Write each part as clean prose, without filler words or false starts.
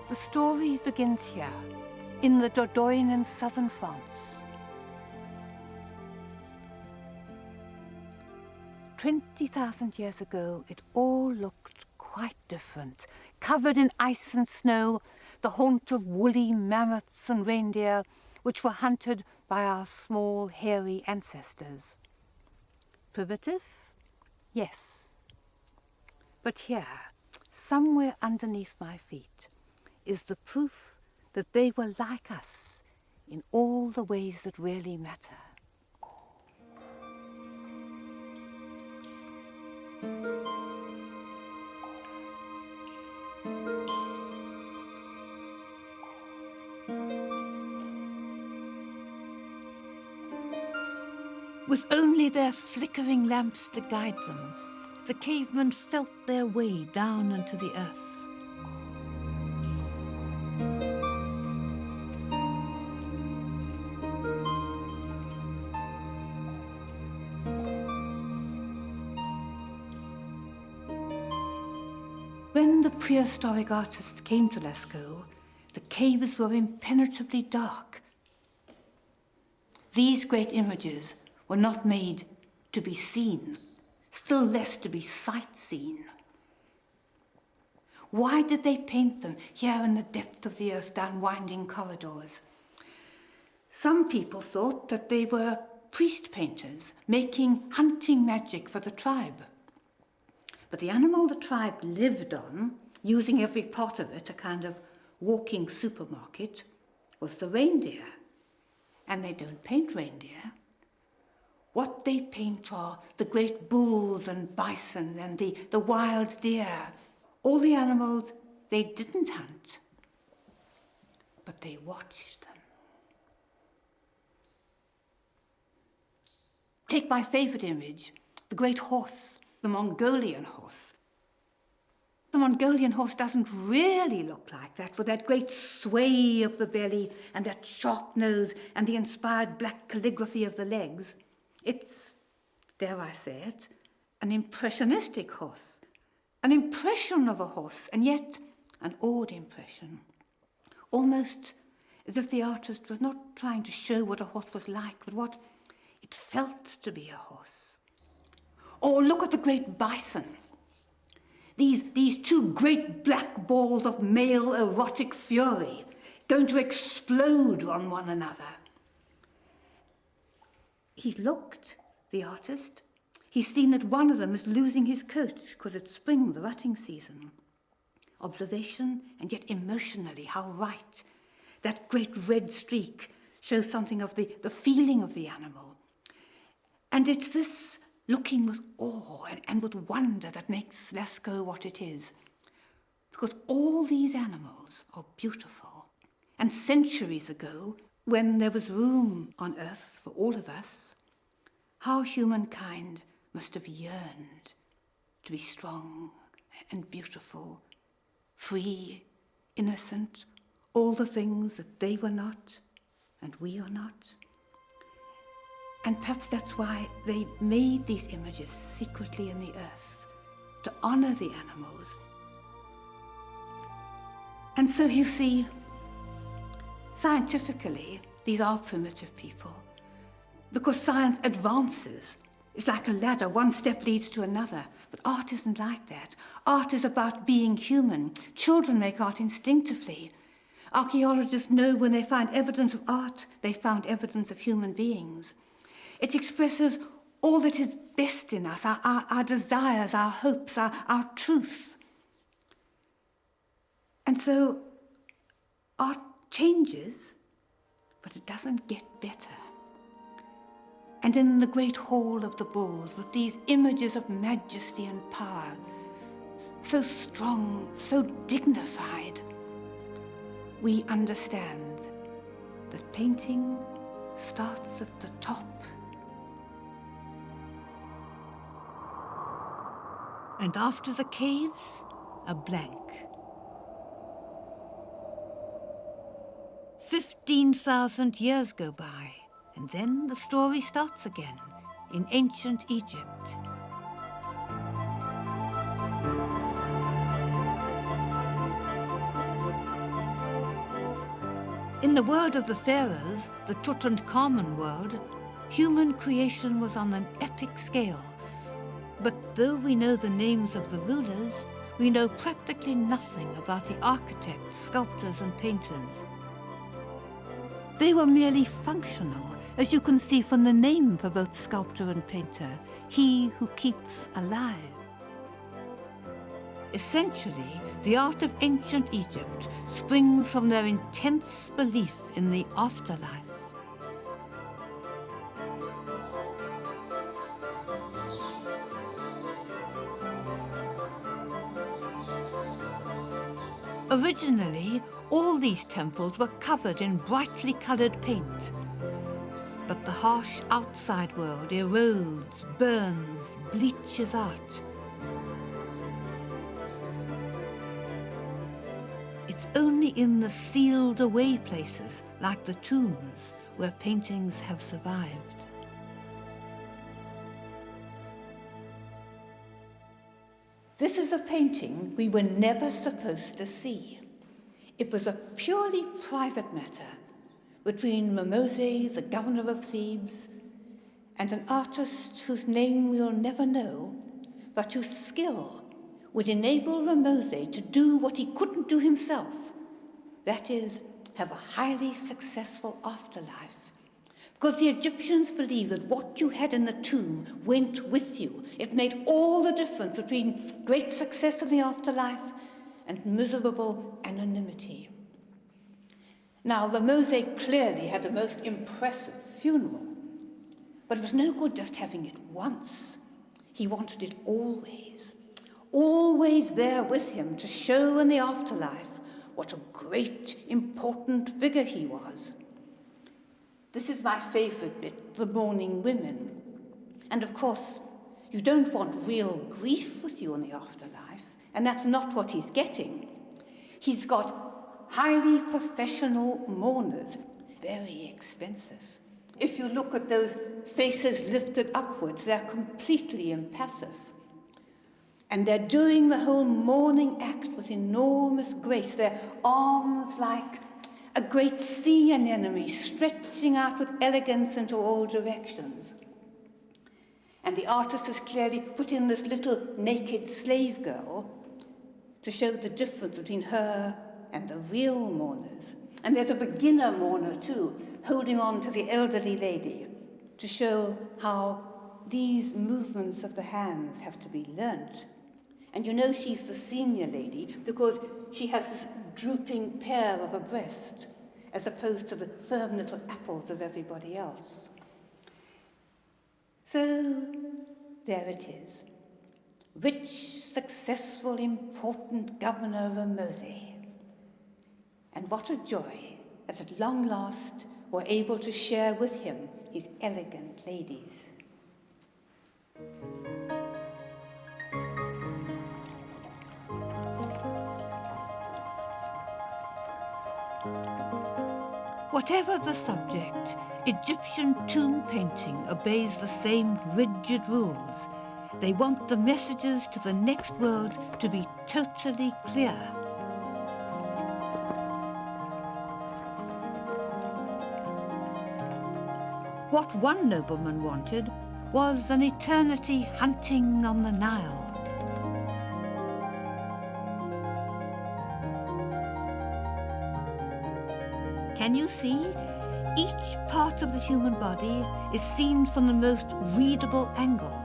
The story begins here, in the Dordogne in southern France. 20,000 years ago, it all looked quite different. Covered in ice and snow, the haunt of woolly mammoths and reindeer, which were hunted by our small, hairy ancestors. Primitive? Yes. But here, somewhere underneath my feet, is the proof that they were like us in all the ways that really matter. With only their flickering lamps to guide them, the cavemen felt their way down into the earth. When the prehistoric artists came to Lascaux, the caves were impenetrably dark. These great images were not made to be seen, still less to be sight-seen. Why did they paint them here in the depth of the earth down winding corridors? Some people thought that they were priest painters making hunting magic for the tribe. But the animal the tribe lived on, using every part of it, a kind of walking supermarket, was the reindeer. And they don't paint reindeer. What they paint are the great bulls and bison and the wild deer, all the animals they didn't hunt, but they watched them. Take my favorite image, the great horse, the Mongolian horse. The Mongolian horse doesn't really look like that, with that great sway of the belly and that sharp nose and the inspired black calligraphy of the legs. It's, dare I say it, an impressionistic horse, an impression of a horse, and yet an odd impression. Almost as if the artist was not trying to show what a horse was like, but what it felt to be a horse. Or look at the great bison. These two great black balls of male erotic fury going to explode on one another. He's looked, the artist. He's seen that one of them is losing his coat because it's spring, the rutting season. Observation, and yet emotionally, how right. That great red streak shows something of the feeling of the animal. And it's this looking with awe and with wonder that makes Lascaux what it is. Because all these animals are beautiful. And centuries ago, when there was room on earth for all of us, how humankind must have yearned to be strong and beautiful, free, innocent, all the things that they were not and we are not. And perhaps that's why they made these images secretly in the earth, to honor the animals. And so you see, scientifically, these are primitive people, because science advances. It's like a ladder, one step leads to another. But art isn't like that. Art is about being human. Children make art instinctively. Archaeologists know when they find evidence of art, they found evidence of human beings. It expresses all that is best in us, our desires, our hopes, our truth. And so art changes, but it doesn't get better. And in the great hall of the bulls, with these images of majesty and power, so strong, so dignified, we understand that painting starts at the top. And after the caves, a blank. 15,000 years go by, and then the story starts again in ancient Egypt. In the world of the pharaohs, the Tutankhamun world, human creation was on an epic scale. But though we know the names of the rulers, we know practically nothing about the architects, sculptors, and painters. They were merely functional, as you can see from the name for both sculptor and painter, he who keeps alive. Essentially, the art of ancient Egypt springs from their intense belief in the afterlife. Originally, all these temples were covered in brightly coloured paint. But the harsh outside world erodes, burns, bleaches out. It's only in the sealed-away places, like the tombs, where paintings have survived. This is a painting we were never supposed to see. It was a purely private matter between Ramoses, the governor of Thebes, and an artist whose name we'll never know, but whose skill would enable Ramoses to do what he couldn't do himself, that is, have a highly successful afterlife. Because the Egyptians believed that what you had in the tomb went with you. It made all the difference between great success in the afterlife and miserable anonymity. Now, Ramoses clearly had a most impressive funeral, but it was no good just having it once. He wanted it always, always there with him to show in the afterlife what a great, important figure he was. This is my favorite bit, the mourning women. And of course, you don't want real grief with you in the afterlife, and that's not what he's getting. He's got highly professional mourners, very expensive. If you look at those faces lifted upwards, they're completely impassive. And they're doing the whole mourning act with enormous grace, their arms like a great sea anemone stretching out with elegance into all directions. And the artist has clearly put in this little naked slave girl to show the difference between her and the real mourners. And there's a beginner mourner too, holding on to the elderly lady to show how these movements of the hands have to be learnt. And you know she's the senior lady because she has this drooping pear of a breast as opposed to the firm little apples of everybody else. So there it is. Rich, successful, important Governor Ramoses. And what a joy that at long last we're able to share with him his elegant ladies. Whatever the subject, Egyptian tomb painting obeys the same rigid rules. They want the messages to the next world to be totally clear. What one nobleman wanted was an eternity hunting on the Nile. Can you see? Each part of the human body is seen from the most readable angle.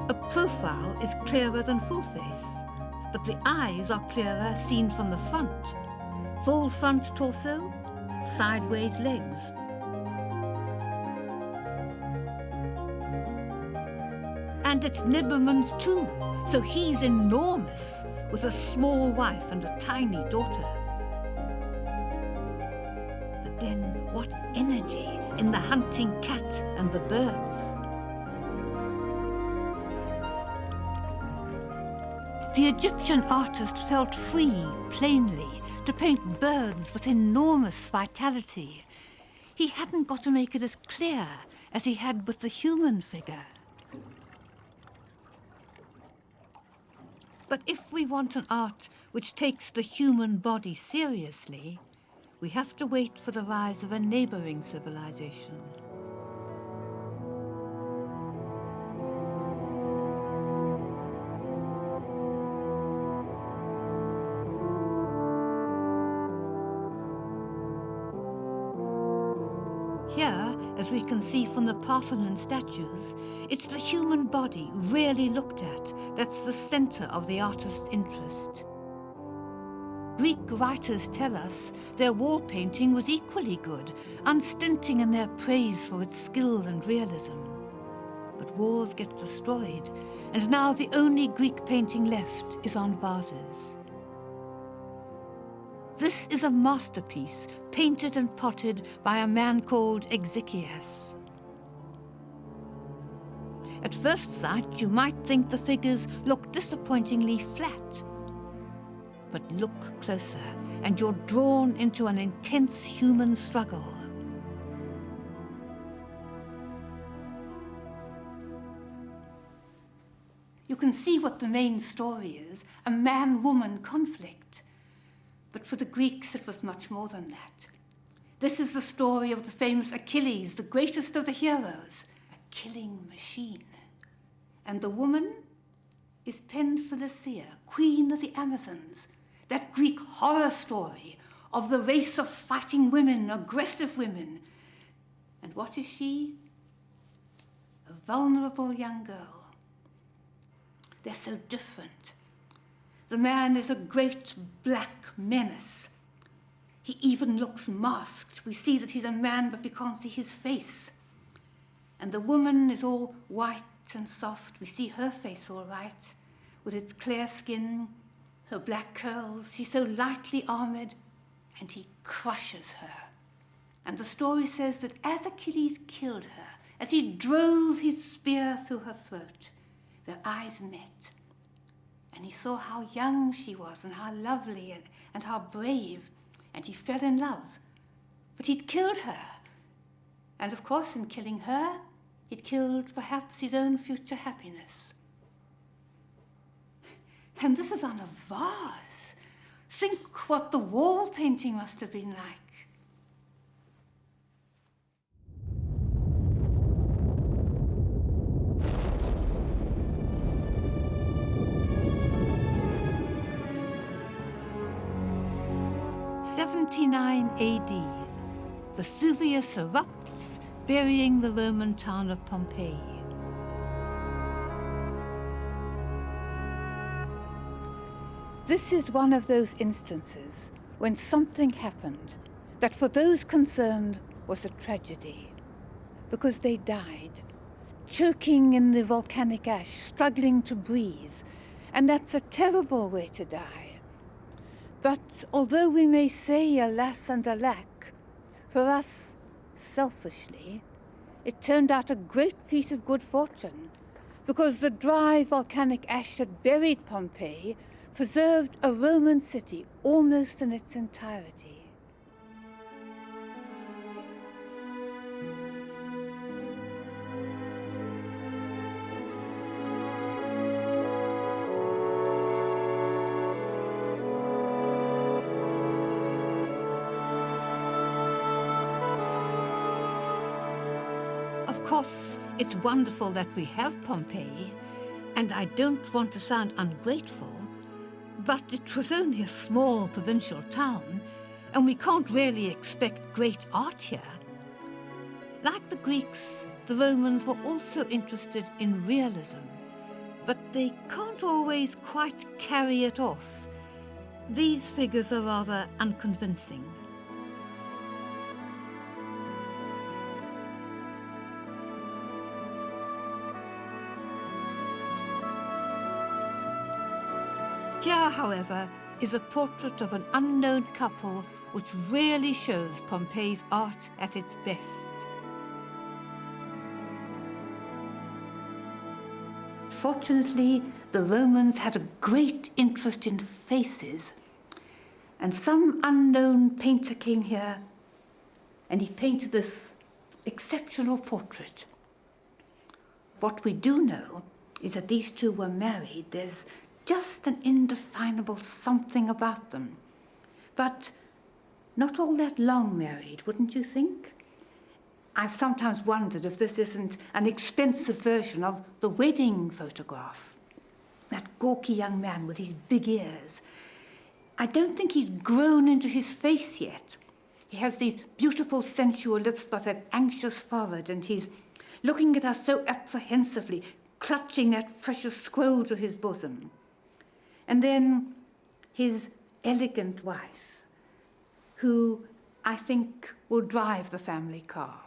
A profile is clearer than full face, but the eyes are clearer seen from the front. Full front torso, sideways legs. And it's Nibberman's too, so he's enormous, with a small wife and a tiny daughter. But then what energy in the hunting cat and the birds. The Egyptian artist felt free, plainly, to paint birds with enormous vitality. He hadn't got to make it as clear as he had with the human figure. But if we want an art which takes the human body seriously, we have to wait for the rise of a neighboring civilization. Here, as we can see from the Parthenon statues, it's the human body really looked at that's the center of the artist's interest. Greek writers tell us their wall painting was equally good, unstinting in their praise for its skill and realism. But walls get destroyed, and now the only Greek painting left is on vases. This is a masterpiece, painted and potted by a man called Exikias. At first sight, you might think the figures look disappointingly flat. But look closer, and you're drawn into an intense human struggle. You can see what the main story is, a man-woman conflict. But for the Greeks, it was much more than that. This is the story of the famous Achilles, the greatest of the heroes, a killing machine. And the woman is Penthesilea, queen of the Amazons, that Greek horror story of the race of fighting women, aggressive women. And what is she? A vulnerable young girl. They're so different. The man is a great black menace. He even looks masked. We see that he's a man, but we can't see his face. And the woman is all white and soft. We see her face all right, with its clear skin, her black curls. She's so lightly armored, and he crushes her. And the story says that as Achilles killed her, as he drove his spear through her throat, their eyes met. And he saw how young she was and how lovely and how brave, and he fell in love. But he'd killed her. And of course, in killing her, he'd killed perhaps his own future happiness. And this is on a vase. Think what the wall painting must have been like. '79 AD, Vesuvius erupts, burying the Roman town of Pompeii. This is one of those instances when something happened that for those concerned was a tragedy, because they died, choking in the volcanic ash, struggling to breathe, and that's a terrible way to die. But although we may say alas and alack, for us, selfishly, it turned out a great piece of good fortune, because the dry volcanic ash that buried Pompeii preserved a Roman city almost in its entirety. Of course, it's wonderful that we have Pompeii, and I don't want to sound ungrateful, but it was only a small provincial town, and we can't really expect great art here. Like the Greeks, the Romans were also interested in realism, but they can't always quite carry it off. These figures are rather unconvincing. Here, however, is a portrait of an unknown couple which really shows Pompeii's art at its best. Fortunately, the Romans had a great interest in faces, and some unknown painter came here and he painted this exceptional portrait. What we do know is that these two were married. There's just an indefinable something about them, but not all that long married, wouldn't you think? I've sometimes wondered if this isn't an expensive version of the wedding photograph. That gawky young man with his big ears. I don't think he's grown into his face yet. He has these beautiful sensual lips but that anxious forehead, and he's looking at us so apprehensively, clutching that precious scroll to his bosom. And then his elegant wife, who I think will drive the family car.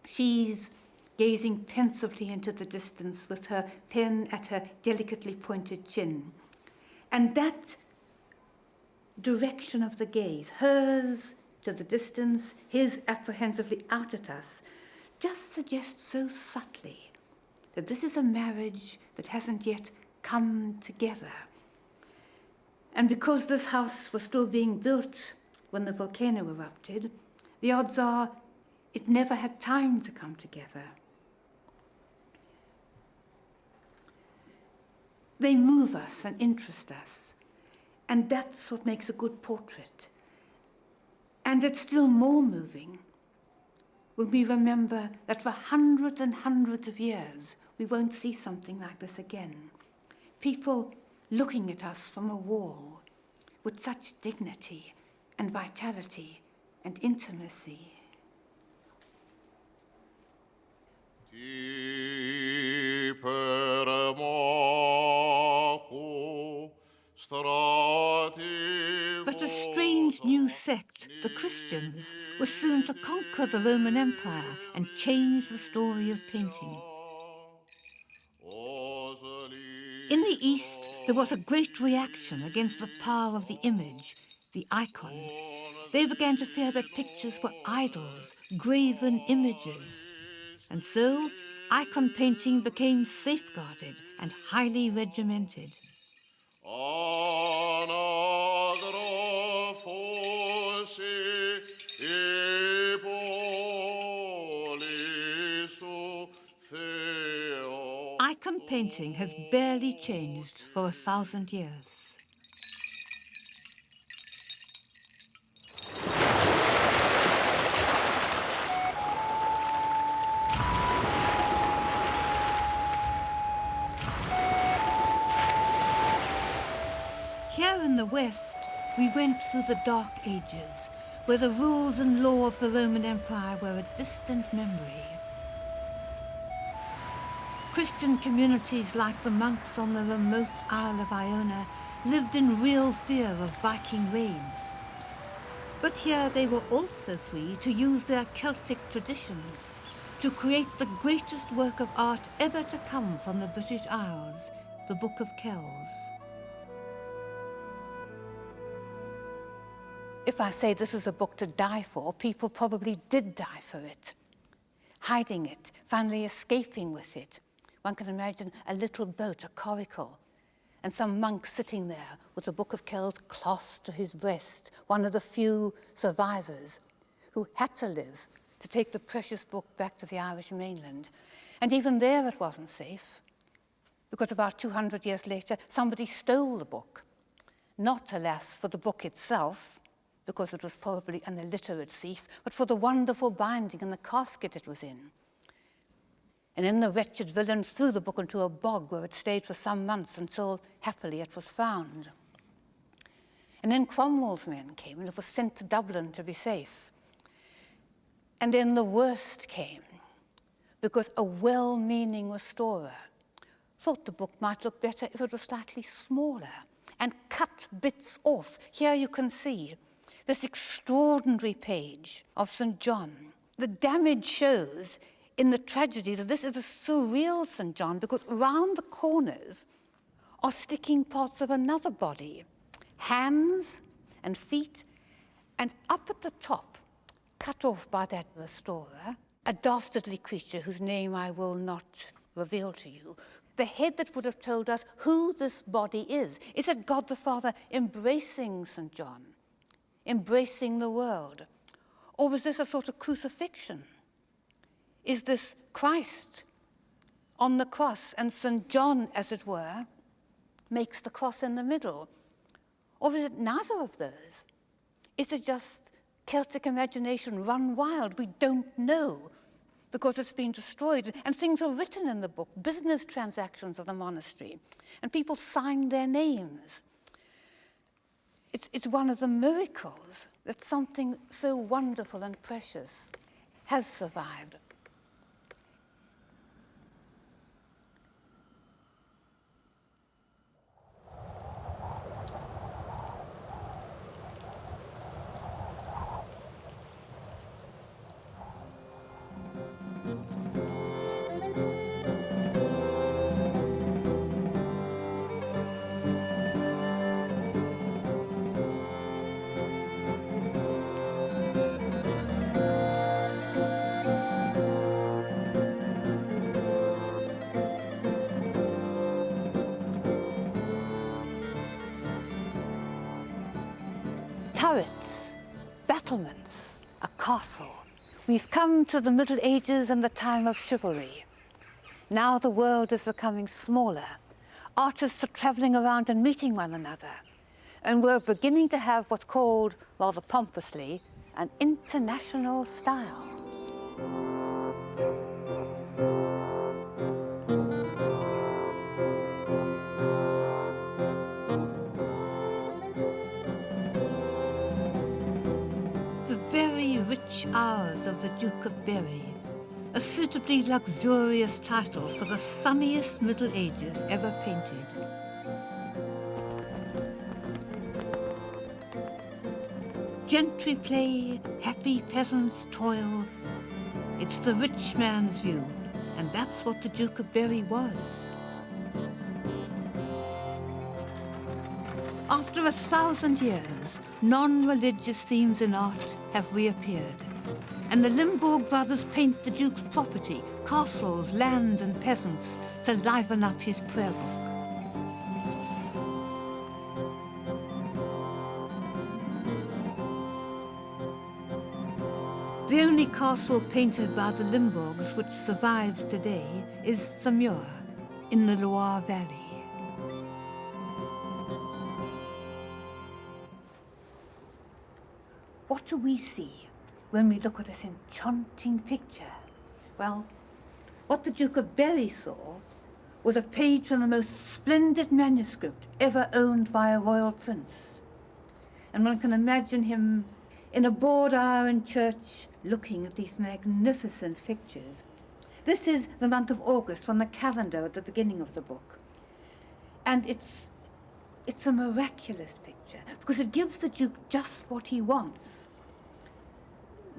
She's gazing pensively into the distance with her pen at her delicately pointed chin. And that direction of the gaze, hers to the distance, his apprehensively out at us, just suggests so subtly that this is a marriage that hasn't yet come together. And because this house was still being built when the volcano erupted, the odds are it never had time to come together. They move us and interest us, and that's what makes a good portrait. And it's still more moving when we remember that for hundreds and hundreds of years we won't see something like this again. People looking at us from a wall with such dignity and vitality and intimacy. But a strange new sect, the Christians, was soon to conquer the Roman Empire and change the story of painting. In the East, there was a great reaction against the power of the image, the icon. They began to fear that pictures were idols, graven images. And so, icon painting became safeguarded and highly regimented. Icon painting has barely changed for 1,000 years. Here in the West, we went through the Dark Ages, where the rules and law of the Roman Empire were a distant memory. Christian communities like the monks on the remote Isle of Iona lived in real fear of Viking raids. But here they were also free to use their Celtic traditions to create the greatest work of art ever to come from the British Isles, the Book of Kells. If I say this is a book to die for, people probably did die for it. Hiding it, finally escaping with it. One can imagine a little boat, a coracle, and some monk sitting there with the Book of Kells clasped to his breast, one of the few survivors who had to live to take the precious book back to the Irish mainland. And even there it wasn't safe, because about 200 years later, somebody stole the book. Not, alas, for the book itself, because it was probably an illiterate thief, but for the wonderful binding and the casket it was in. And then the wretched villain threw the book into a bog where it stayed for some months until, happily, it was found. And then Cromwell's men came, and it was sent to Dublin to be safe. And then the worst came, because a well-meaning restorer thought the book might look better if it was slightly smaller, and cut bits off. Here you can see this extraordinary page of St. John. The damage shows in the tragedy that this is a surreal St. John, because round the corners are sticking parts of another body, hands and feet, and up at the top, cut off by that restorer, a dastardly creature whose name I will not reveal to you, the head that would have told us who this body is. Is it God the Father embracing St. John, embracing the world? Or was this a sort of crucifixion? Is this Christ on the cross, and St. John, as it were, makes the cross in the middle? Or is it neither of those? Is it just Celtic imagination run wild? We don't know, because it's been destroyed. And things are written in the book, business transactions of the monastery, and people sign their names. It's one of the miracles that something so wonderful and precious has survived. Turrets, battlements, a castle. We've come to the Middle Ages and the time of chivalry. Now the world is becoming smaller. Artists are traveling around and meeting one another. And we're beginning to have what's called, rather pompously, an international style. Hours of the Duke of Berry, a suitably luxurious title for the sunniest Middle Ages ever painted. Gentry play, happy peasants toil. It's the rich man's view, and that's what the Duke of Berry was. After 1,000 years, non-religious themes in art have reappeared. And the Limburg brothers paint the Duke's property, castles, land and peasants, to liven up his prayer book. The only castle painted by the Limburgs which survives today is Samur in the Loire Valley. What do we see when we look at this enchanting picture? Well, what the Duke of Berry saw was a page from the most splendid manuscript ever owned by a royal prince. And one can imagine him in a broad iron church looking at these magnificent pictures. This is the month of August from the calendar at the beginning of the book. And it's a miraculous picture because it gives the Duke just what he wants.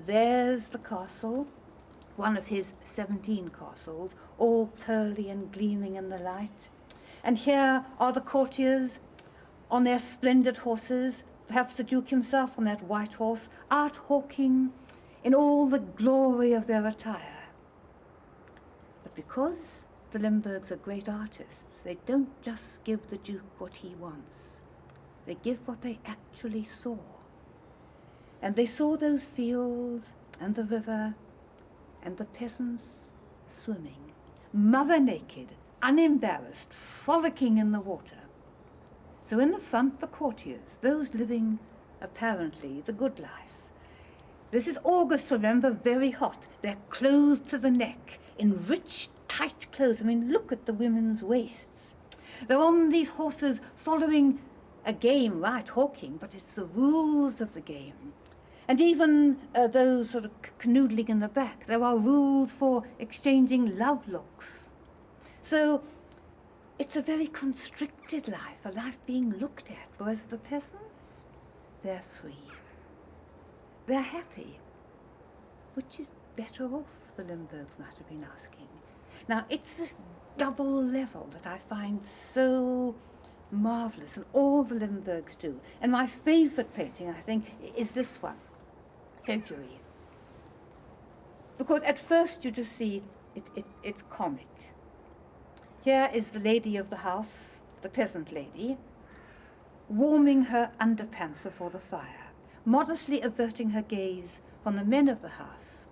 There's the castle, one of his 17 castles, all pearly and gleaming in the light. And here are the courtiers on their splendid horses, perhaps the Duke himself on that white horse, out hawking in all the glory of their attire. But because the Limburgs are great artists, they don't just give the Duke what he wants. They give what they actually saw. And they saw those fields and the river and the peasants swimming, mother naked, unembarrassed, frolicking in the water. So in the front, the courtiers, those living, apparently, the good life. This is August, remember, very hot. They're clothed to the neck in rich, tight clothes. I mean, look at the women's waists. They're on these horses following a game, right, hawking, but it's the rules of the game. And even those sort of canoodling in the back, there are rules for exchanging love looks. So it's a very constricted life, a life being looked at, whereas the peasants, they're free. They're happy. Which is better off, the Limburgs might have been asking. Now, it's this double level that I find so marvellous, and all the Limburgs do. And my favourite painting, I think, is this one, February. Because at first you just see it's comic. Here is the lady of the house, the peasant lady, warming her underpants before the fire, modestly averting her gaze from the men of the house,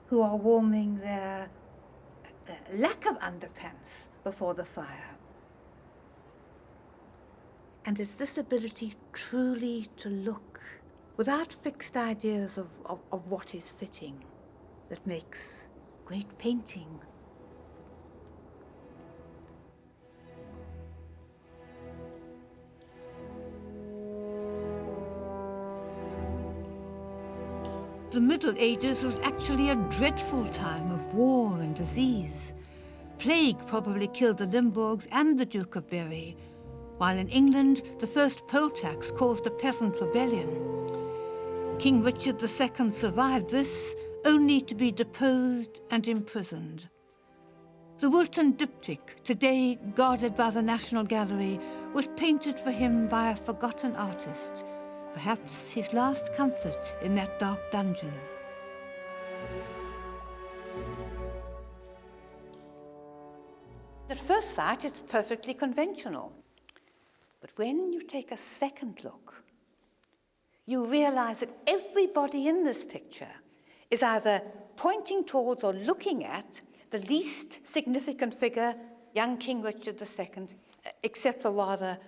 who are warming their lack of underpants before the fire. And it's this ability truly to look without fixed ideas of what is fitting that makes great painting. The Middle Ages was actually a dreadful time of war and disease. Plague probably killed the Limburgs and the Duke of Berry, while in England the first poll tax caused a peasant rebellion. King Richard II survived this, only to be deposed and imprisoned. The Wilton diptych, today guarded by the National Gallery, was painted for him by a forgotten artist, perhaps his last comfort in that dark dungeon. At first sight, it's perfectly conventional. But when you take a second look, you realize that everybody in this picture is either pointing towards or looking at the least significant figure, young King Richard II, except for rather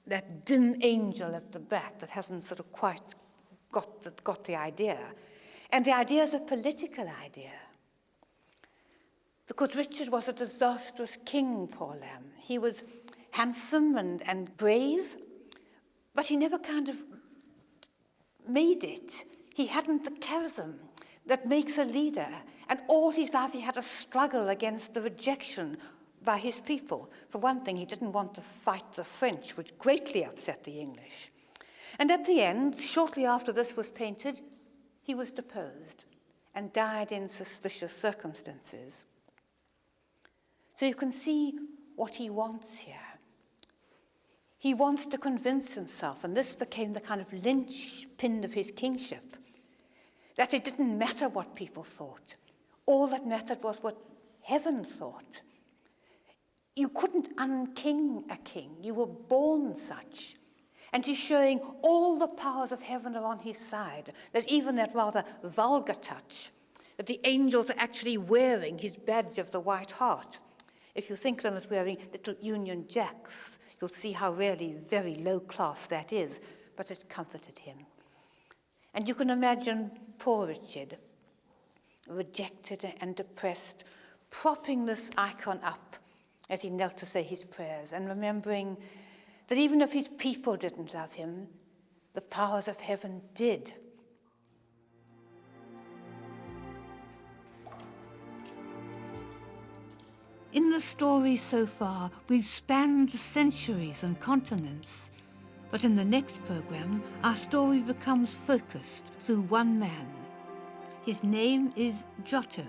that dim angel at the back that hasn't sort of quite got the idea. And the idea is a political idea. Because Richard was a disastrous king, poor lamb. He was handsome and brave, but he never kind of made it. He hadn't the charism that makes a leader. And all his life he had a struggle against the rejection by his people. For one thing, he didn't want to fight the French, which greatly upset the English. And at the end, shortly after this was painted, he was deposed and died in suspicious circumstances. So you can see what he wants here. He wants to convince himself, and this became the kind of linchpin of his kingship, that it didn't matter what people thought. All that mattered was what heaven thought. You couldn't unking a king. You were born such. And he's showing all the powers of heaven are on his side. There's even that rather vulgar touch, that the angels are actually wearing his badge of the White Hart. If you think of them as wearing little Union Jacks, you'll see how really very low class that is, but it comforted him. And you can imagine poor Richard, rejected and depressed, propping this icon up as he knelt to say his prayers, and remembering that even if his people didn't love him, the powers of heaven did. In the story so far, we've spanned centuries and continents, but in the next program, our story becomes focused through one man. His name is Giotto.